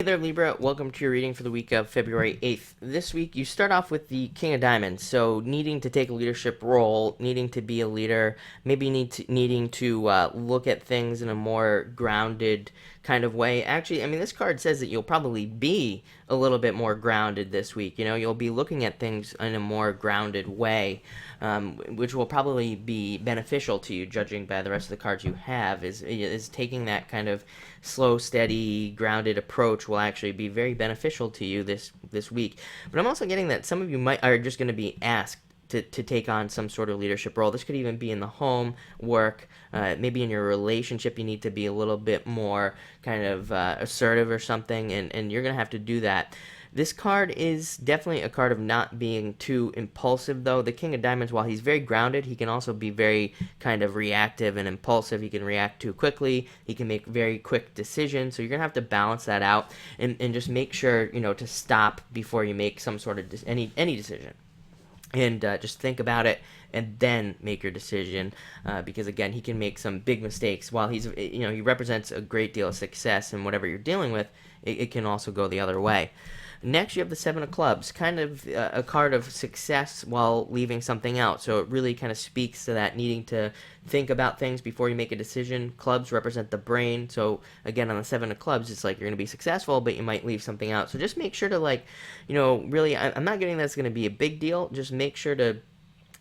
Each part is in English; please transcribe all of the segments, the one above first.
Hey there, Libra. Welcome to your reading for the week of February 8th. This week, you start off with the King of Diamonds, so needing to take a leadership role, needing to be a leader, maybe needing to look at things in a more grounded kind of way. Actually, I mean, this card says that you'll probably be a little bit more grounded this week. You know, you'll be looking at things in a more grounded way, which will probably be beneficial to you, judging by the rest of the cards you have, is taking that kind of slow, steady, grounded approach will actually be very beneficial to you this week. But I'm also getting that some of you are just going to be asked to take on some sort of leadership role. This could even be in the home, work, maybe in your relationship. You need to be a little bit more kind of assertive or something, and you're going to have to do that. This card is definitely a card of not being too impulsive, though. The King of Diamonds, while he's very grounded, he can also be very kind of reactive and impulsive. He can react too quickly. He can make very quick decisions. So you're going to have to balance that out and just make sure, you know, to stop before you make some sort of any decision. And just think about it and then make your decision, because again, he can make some big mistakes. While he represents a great deal of success in whatever you're dealing with, it can also go the other way. Next, you have the Seven of Clubs, kind of a card of success while leaving something out. So it really kind of speaks to that needing to think about things before you make a decision. Clubs represent the brain. So again, on the Seven of Clubs, it's like you're going to be successful, but you might leave something out. So just make sure to really, I'm not getting that it's going to be a big deal. Just make sure to,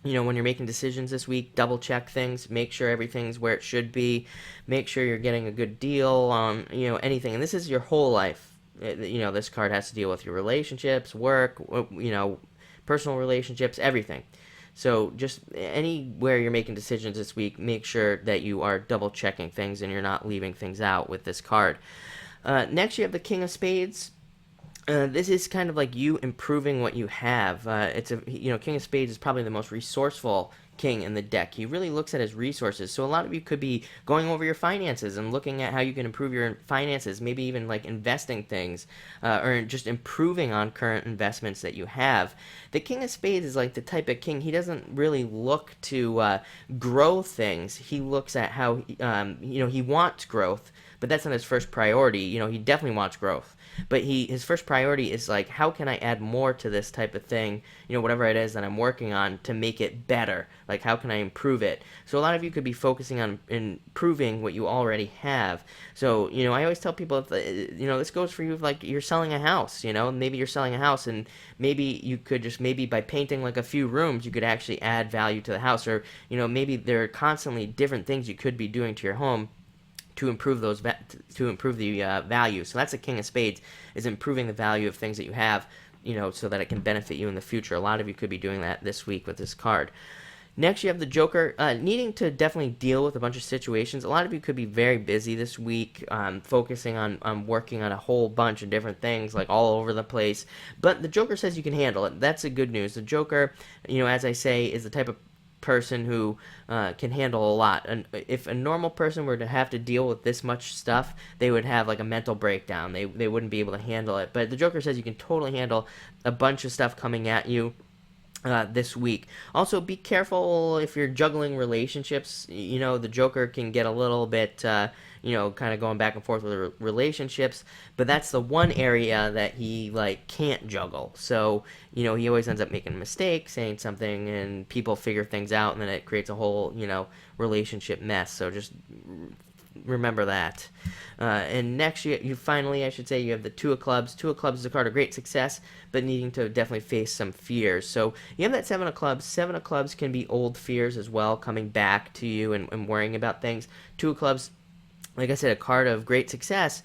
when you're making decisions this week, double check things, make sure everything's where it should be, make sure you're getting a good deal on, anything. And this is your whole life. This card has to deal with your relationships, work, personal relationships, everything. So just anywhere you're making decisions this week, make sure that you are double checking things and you're not leaving things out with this card. Next, you have the King of Spades. This is kind of like you improving what you have. King of Spades is probably the most resourceful king in the deck. He really looks at his resources. So a lot of you could be going over your finances and looking at how you can improve your finances, maybe even like investing things, or just improving on current investments that you have. The King of Spades is like the type of king, he doesn't really look to grow things. He looks at how, he wants growth, but that's not his first priority. He definitely wants growth. But his first priority is like, how can I add more to this type of thing, whatever it is that I'm working on to make it better? Like, how can I improve it? So a lot of you could be focusing on improving what you already have. So, I always tell people, if this goes for you, if, like, you're selling a house, maybe you're selling a house and maybe you could just, maybe by painting like a few rooms, you could actually add value to the house. Or, maybe there are constantly different things you could be doing to your home to improve the value. So that's the King of Spades, is improving the value of things that you have, so that it can benefit you in the future. A lot of you could be doing that this week with this card. Next, you have the Joker, needing to definitely deal with a bunch of situations. A lot of you could be very busy this week, focusing on working on a whole bunch of different things, like all over the place. But the Joker says you can handle it. That's the good news. The Joker, as I say, is the type of person who can handle a lot. And if a normal person were to have to deal with this much stuff, they would have like a mental breakdown. They wouldn't be able to handle it. But the Joker says you can totally handle a bunch of stuff coming at you this week. Also, be careful if you're juggling relationships. The Joker can get a little bit kind of going back and forth with relationships, but that's the one area that he can't juggle. So he always ends up making a mistake, saying something, and people figure things out, and then it creates a whole relationship mess. So just remember that. And next, you finally, I should say, you have the Two of Clubs. Two of Clubs is a card of great success, but needing to definitely face some fears. So you have that Seven of Clubs. Seven of Clubs can be old fears as well, coming back to you and worrying about things. Two of Clubs, like I said, a card of great success,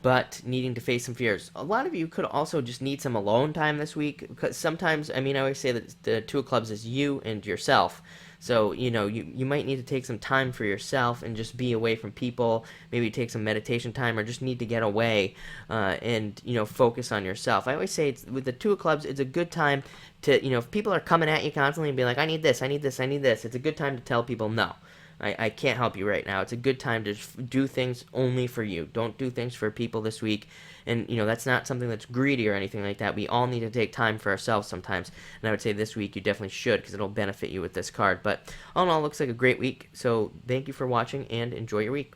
but needing to face some fears. A lot of you could also just need some alone time this week, because sometimes, I always say that the Two of Clubs is you and yourself. So, you might need to take some time for yourself and just be away from people, maybe take some meditation time, or just need to get away and, focus on yourself. I always say with the Two of Clubs, it's a good time to, if people are coming at you constantly and be like, I need this, I need this, I need this, it's a good time to tell people no. I can't help you right now. It's a good time to do things only for you. Don't do things for people this week. And, that's not something that's greedy or anything like that. We all need to take time for ourselves sometimes. And I would say this week you definitely should, because it'll benefit you with this card. But all in all, it looks like a great week. So thank you for watching and enjoy your week.